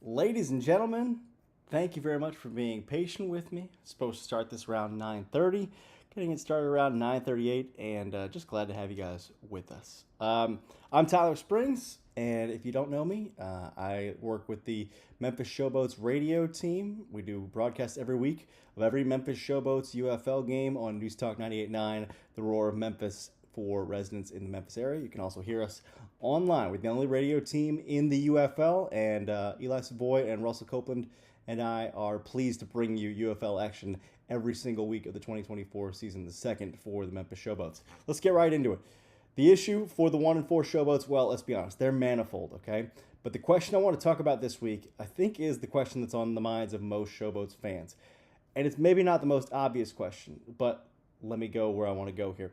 Ladies and gentlemen, thank you very much for being patient with me. Supposed to start this around 9:30, getting it started around 9:38, and just glad to have you guys with us. I'm Tyler Springs, and if you don't know me, I work with the Memphis Showboats radio team. We do broadcasts every week of every Memphis Showboats UFL game on News Talk 98.9, The Roar of Memphis, for residents in the Memphis area. You can also hear us online with the only radio team in the UFL, and Eli Savoy and Russell Copeland and I are pleased to bring you UFL action every single week of the 2024 season, the second for the Memphis Showboats. Let's get right into it. The issue for the 1-4 Showboats, well, let's be honest, they're manifold, okay? But the question I want to talk about this week, I think, is the question that's on the minds of most Showboats fans. And it's maybe not the most obvious question, but let me go where I want to go here.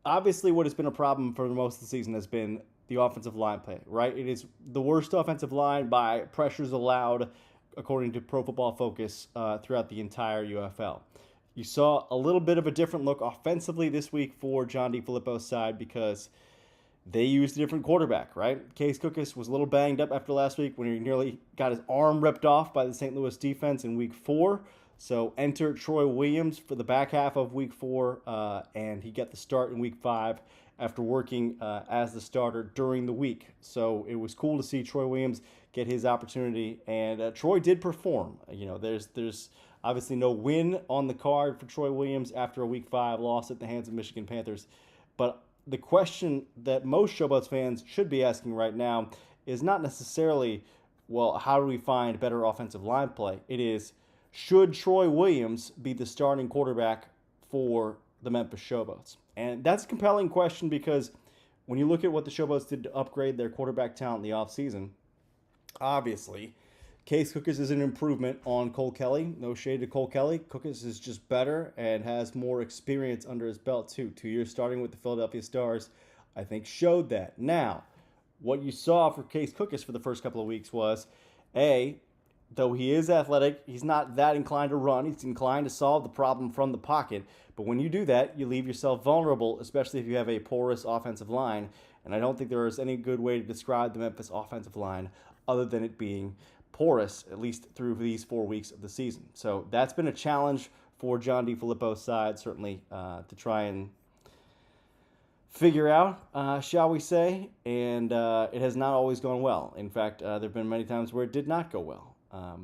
Obviously, what has been a problem for most of the season has been the offensive line play, right? It is the worst offensive line by pressures allowed, according to Pro Football Focus, throughout the entire UFL. You saw a little bit of a different look offensively this week for John DeFilippo's side because they used a different quarterback, right? Case Cookus was a little banged up after last week when he nearly got his arm ripped off by the St. Louis defense in week 4. So enter Troy Williams for the back half of week 4, and he got the start in week 5 after working as the starter during the week. So it was cool to see Troy Williams get his opportunity, and Troy did perform. You know, there's obviously no win on the card for Troy Williams after a week 5 loss at the hands of Michigan Panthers. But the question that most Showboats fans should be asking right now is not necessarily, well, how do we find better offensive line play? It is, should Troy Williams be the starting quarterback for the Memphis Showboats? And that's a compelling question because when you look at what the Showboats did to upgrade their quarterback talent in the offseason, obviously, Case Cookus is an improvement on Cole Kelly. No shade to Cole Kelly. Cookus is just better and has more experience under his belt, too. 2 years starting with the Philadelphia Stars, I think, showed that. Now, what you saw for Case Cookus for the first couple of weeks was, though he is athletic, he's not that inclined to run. He's inclined to solve the problem from the pocket. But when you do that, you leave yourself vulnerable, especially if you have a porous offensive line. And I don't think there is any good way to describe the Memphis offensive line other than it being porous, at least through these 4 weeks of the season. So that's been a challenge for John DeFilippo's side, certainly, to try and figure out, shall we say. And it has not always gone well. In fact, there have been many times where it did not go well.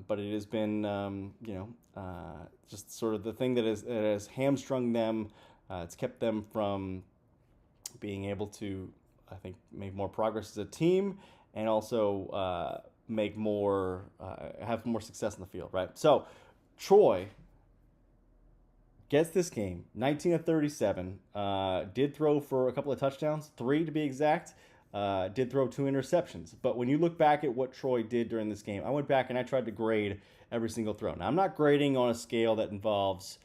But it has been, just sort of the thing that has hamstrung them. It's kept them from being able to, I think, make more progress as a team and also have more success in the field, right? So Troy gets this game, 19 of 37, did throw for a couple of touchdowns, 3 to be exact. Did throw 2 interceptions. But when you look back at what Troy did during this game, I went back and I tried to grade every single throw. Now, I'm not grading on a scale that involves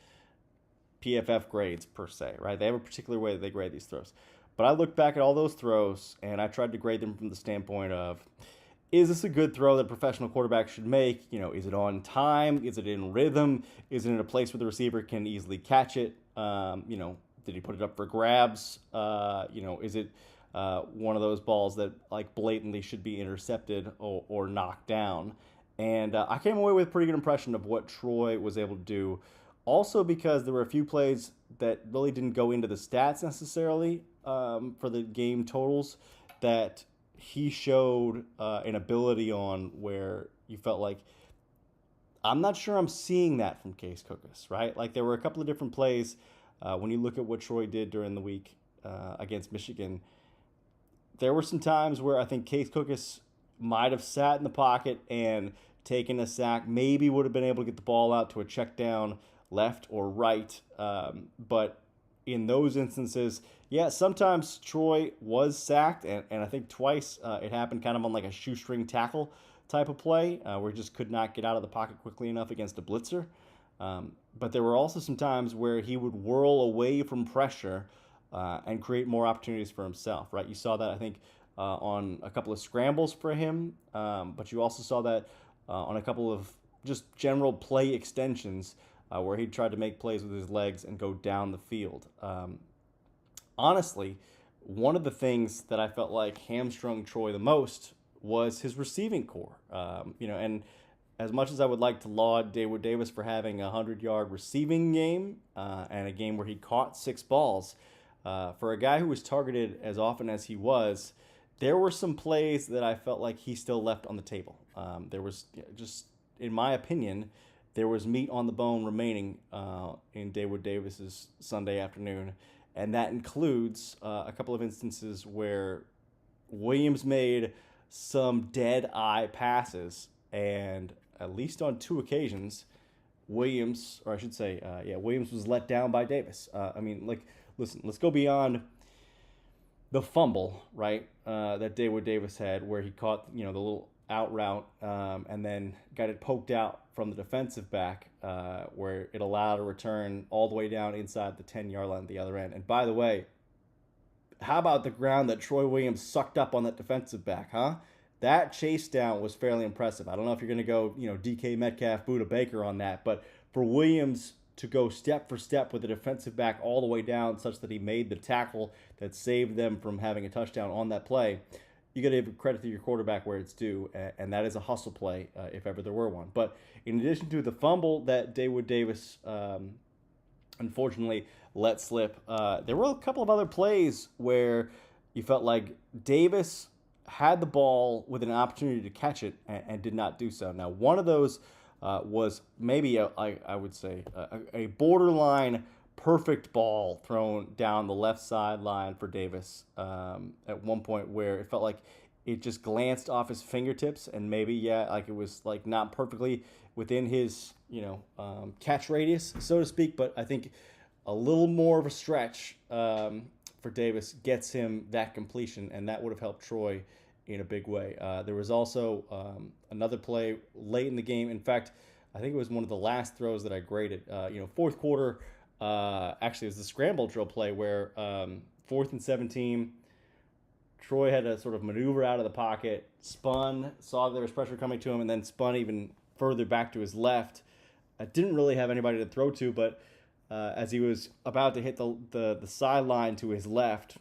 PFF grades per se, right? They have a particular way that they grade these throws. But I looked back at all those throws and I tried to grade them from the standpoint of, is this a good throw that a professional quarterback should make? You know, is it on time? Is it in rhythm? Is it in a place where the receiver can easily catch it? Did he put it up for grabs? Is it one of those balls that like blatantly should be intercepted or knocked down? And I came away with a pretty good impression of what Troy was able to do. Also because there were a few plays that really didn't go into the stats necessarily for the game totals that he showed an ability on where you felt like, I'm not sure I'm seeing that from Case Cookus, right? Like there were a couple of different plays when you look at what Troy did during the week against Michigan. There were some times where I think Case Cookus might have sat in the pocket and taken a sack, maybe would have been able to get the ball out to a check down left or right. But in those instances, yeah, sometimes Troy was sacked, and I think twice it happened kind of on like a shoestring tackle type of play where he just could not get out of the pocket quickly enough against a blitzer. But there were also some times where he would whirl away from pressure and create more opportunities for himself, right? You saw that, I think, on a couple of scrambles for him, but you also saw that on a couple of just general play extensions where he tried to make plays with his legs and go down the field. Honestly, one of the things that I felt like hamstrung Troy the most was his receiving core. And as much as I would like to laud David Davis for having a 100-yard receiving game and a game where he caught 6 balls, for a guy who was targeted as often as he was, there were some plays that I felt like he still left on the table. There was just, in my opinion, there was meat on the bone remaining in David Davis's Sunday afternoon, and that includes a couple of instances where Williams made some dead-eye passes, and at least on 2 occasions, Williams was let down by Davis. Listen, let's go beyond the fumble, right, that David Davis had, where he caught, the little out route and then got it poked out from the defensive back, where it allowed a return all the way down inside the 10-yard line at the other end. And by the way, how about the ground that Troy Williams sucked up on that defensive back, huh? That chase down was fairly impressive. I don't know if you're going to go, DK Metcalf, Buda Baker on that, but for Williams to go step for step with the defensive back all the way down such that he made the tackle that saved them from having a touchdown on that play, you got to give credit to your quarterback where it's due, and that is a hustle play if ever there were one. But in addition to the fumble that David Davis unfortunately let slip, there were a couple of other plays where you felt like Davis had the ball with an opportunity to catch it and did not do so. Now, one of those was maybe, I would say, a borderline perfect ball thrown down the left sideline for Davis at one point where it felt like it just glanced off his fingertips, and maybe, it was like not perfectly within his, catch radius, so to speak, but I think a little more of a stretch for Davis gets him that completion, and that would have helped Troy in a big way. There was also another play late in the game. In fact, I think it was one of the last throws that I graded. Fourth quarter, actually, it was the scramble drill play where 4th and 17, Troy had to sort of maneuver out of the pocket, spun, saw there was pressure coming to him, and then spun even further back to his left. I didn't really have anybody to throw to, but as he was about to hit the sideline to his left,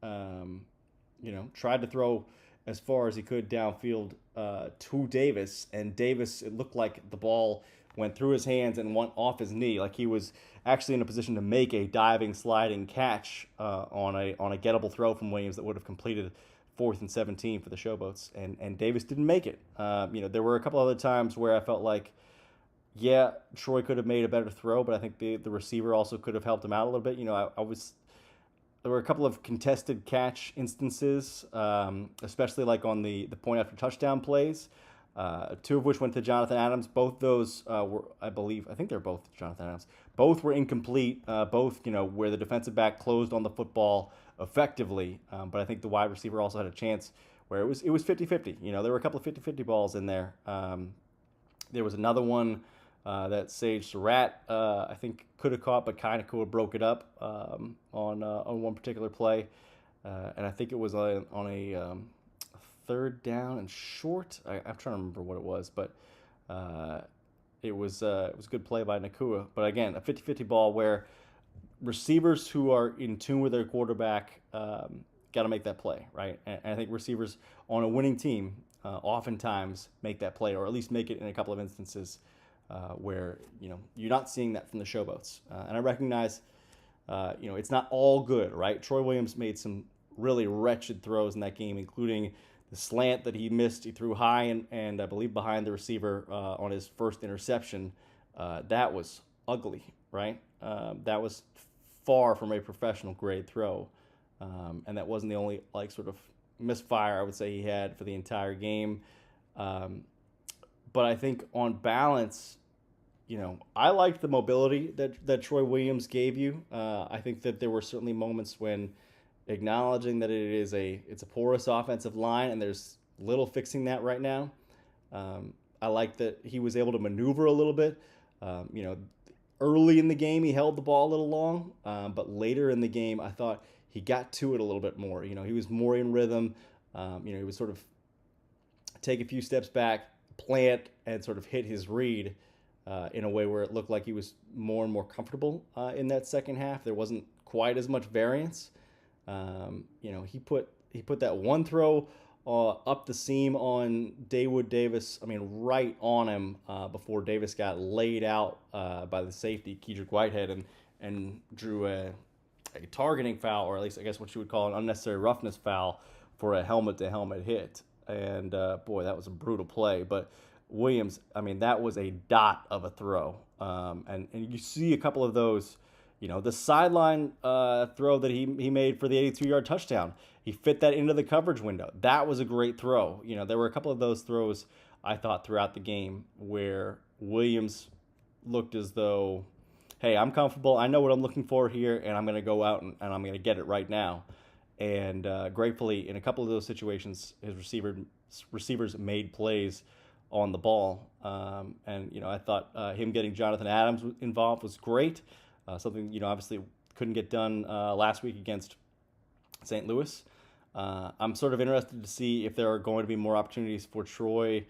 tried to throw as far as he could downfield to Davis, and Davis, it looked like the ball went through his hands and went off his knee, like he was actually in a position to make a diving, sliding catch on a gettable throw from Williams that would have completed 4th and 17 for the Showboats, and Davis didn't make it. There were a couple other times where I felt like, Troy could have made a better throw, but I think the receiver also could have helped him out a little bit. There were a couple of contested catch instances, especially like on the point after touchdown plays, 2 of which went to Jonathan Adams. Both those were, I think they're both Jonathan Adams. Both were incomplete, both, where the defensive back closed on the football effectively. But I think the wide receiver also had a chance where it was 50-50. There were a couple of 50-50 balls in there. There was another one that Sage Surratt, I think, could have caught, but kind of could have broke it up on one particular play. And I think it was on a 3rd down and short. I'm trying to remember what it was, but it was a good play by Nakua. But again, a 50-50 ball where receivers who are in tune with their quarterback got to make that play, right? And I think receivers on a winning team oftentimes make that play, or at least make it in a couple of instances where you're not seeing that from the Showboats. And I recognize it's not all good, right? Troy Williams made some really wretched throws in that game, including the slant that he missed. He threw high and I believe behind the receiver on his first interception. That was ugly, right? That was far from a professional grade throw. And that wasn't the only sort of misfire I would say he had for the entire game. But I think on balance, I liked the mobility that Troy Williams gave you. I think that there were certainly moments when, acknowledging that it's a porous offensive line and there's little fixing that right now. I like that he was able to maneuver a little bit. Early in the game he held the ball a little long, but later in the game I thought he got to it a little bit more. He was more in rhythm. He would sort of take a few steps back, plant, and sort of hit his read in a way where it looked like he was more and more comfortable in that second half. There wasn't quite as much variance. He put that one throw up the seam on Dawood Davis. I mean, right on him before Davis got laid out by the safety, Kedrick Whitehead, and drew a targeting foul, or at least I guess what you would call an unnecessary roughness foul for a helmet-to-helmet hit. And boy, that was a brutal play. But Williams, I mean, that was a dot of a throw. And you see a couple of those, the sideline throw that he made for the 82-yard touchdown. He fit that into the coverage window. That was a great throw. There were a couple of those throws I thought throughout the game where Williams looked as though, hey, I'm comfortable. I know what I'm looking for here, and I'm going to go out and I'm going to get it right now. And gratefully, in a couple of those situations, his receivers made plays on the ball. And I thought him getting Jonathan Adams involved was great. Something, obviously couldn't get done last week against St. Louis. I'm sort of interested to see if there are going to be more opportunities for Troy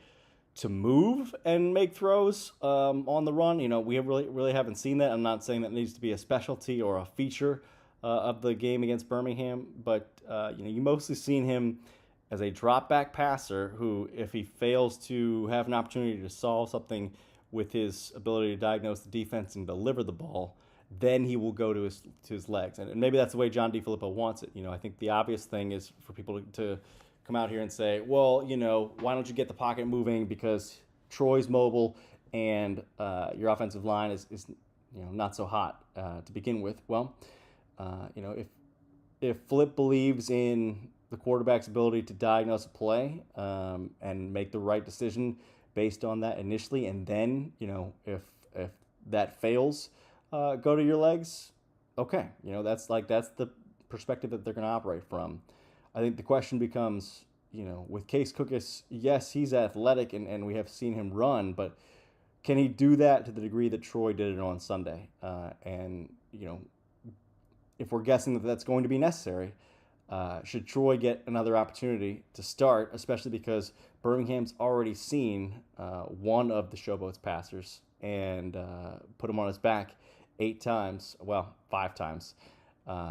to move and make throws on the run. We have really haven't seen that. I'm not saying that needs to be a specialty or a feature of the game against Birmingham, but you mostly seen him as a drop back passer who, if he fails to have an opportunity to solve something with his ability to diagnose the defense and deliver the ball, then he will go to his legs. And maybe that's the way John DeFilippo wants it. I think the obvious thing is for people to come out here and say, well, why don't you get the pocket moving because Troy's mobile and your offensive line is not so hot to begin with. Well, if Flip believes in the quarterback's ability to diagnose a play and make the right decision based on that initially, and then if that fails, go to your legs. Okay, that's the perspective that they're going to operate from. I think the question becomes, with Case Cookus, yes, he's athletic and we have seen him run, but can he do that to the degree that Troy did it on Sunday? And if we're guessing that that's going to be necessary, should Troy get another opportunity to start, especially because Birmingham's already seen one of the Showboats passers and put him on his back 5 times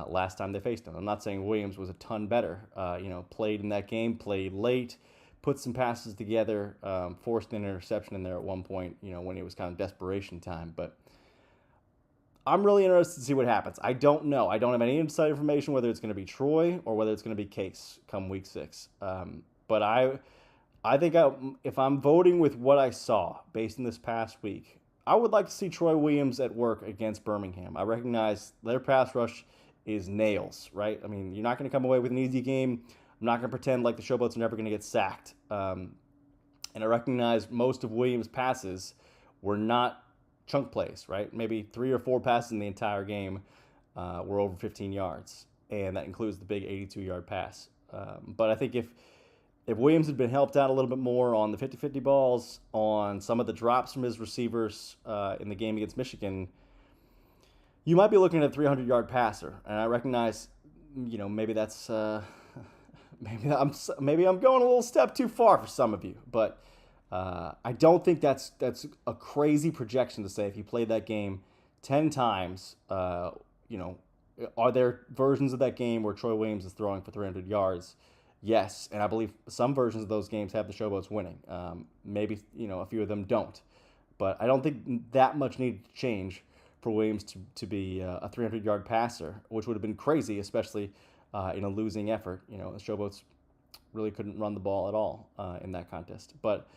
last time they faced him. I'm not saying Williams was a ton better. Played in that game, played late, put some passes together, forced an interception in there at one point, when it was kind of desperation time. But I'm really interested to see what happens. I don't know. I don't have any inside information whether it's going to be Troy or whether it's going to be Case come week 6. But I think if I'm voting with what I saw based on this past week, I would like to see Troy Williams at work against Birmingham. I recognize their pass rush is nails, right? I mean, you're not going to come away with an easy game. I'm not going to pretend like the Showboats are never going to get sacked. And I recognize most of Williams' passes were not chunk plays, right? Maybe 3 or 4 passes in the entire game were over 15 yards, and that includes the big 82-yard pass. But I think if Williams had been helped out a little bit more on the 50-50 balls, on some of the drops from his receivers in the game against Michigan, you might be looking at a 300-yard passer. And I recognize, maybe that's maybe I'm going a little step too far for some of you, but I don't think that's a crazy projection to say if he played that game 10 times, are there versions of that game where Troy Williams is throwing for 300 yards? Yes, and I believe some versions of those games have the Showboats winning. Maybe, a few of them don't. But I don't think that much needed to change for Williams to be a 300-yard passer, which would have been crazy, especially in a losing effort. The Showboats really couldn't run the ball at all in that contest. But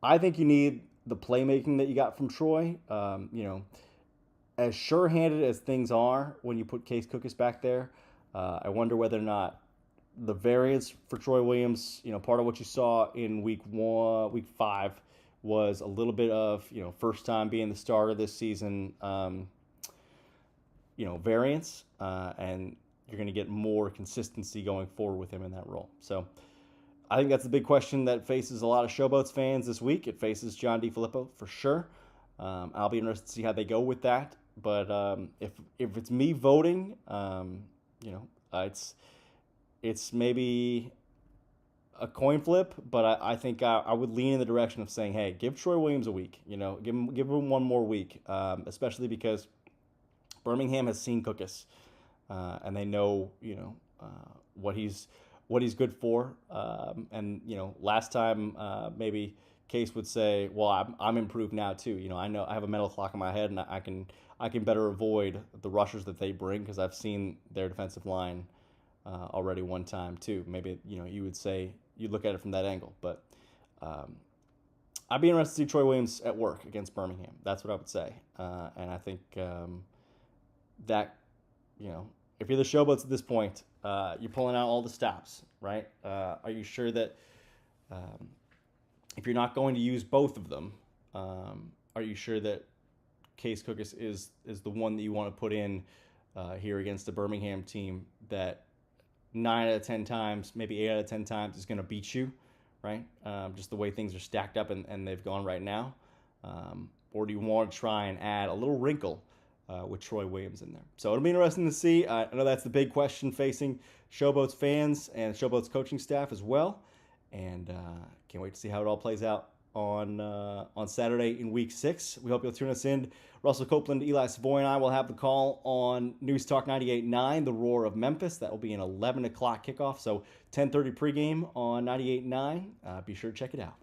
I think you need the playmaking that you got from Troy. As sure-handed as things are when you put Case Cookus back there, I wonder whether or not the variance for Troy Williams, part of what you saw in week 5 was a little bit of, first time being the starter this season, variance, and you're going to get more consistency going forward with him in that role. So I think that's the big question that faces a lot of Showboats fans this week. It faces John DeFilippo for sure. I'll be interested to see how they go with that. But if it's me voting, it's maybe a coin flip, but I think I would lean in the direction of saying, hey, give Troy Williams a week. Give him one more week, especially because Birmingham has seen Cookus, and they know what he's what he's good for. And last time maybe Case would say, "Well, I'm improved now too. I know I have a mental clock in my head, and I can better avoid the rushers that they bring because I've seen their defensive line already one time too." Maybe you would say you look at it from that angle, but I'd be interested to see Troy Williams at work against Birmingham. That's what I would say, and I think that if you're the Showboats at this point, you're pulling out all the stops, right? Are you sure that if you're not going to use both of them, are you sure that Case Cookus is the one that you want to put in here against the Birmingham team that 9 out of 10 times, maybe 8 out of 10 times is going to beat you, right? Just the way things are stacked up and they've gone right now. Or do you want to try and add a little wrinkle with Troy Williams in there? So it'll be interesting to see. I know that's the big question facing Showboats fans and Showboats coaching staff as well. And can't wait to see how it all plays out on Saturday in Week 6. We hope you'll tune us in. Russell Copeland, Eli Savoy, and I will have the call on News Talk 98.9, The Roar of Memphis. That will be an 11 o'clock kickoff, so 10:30 pregame on 98.9. Be sure to check it out.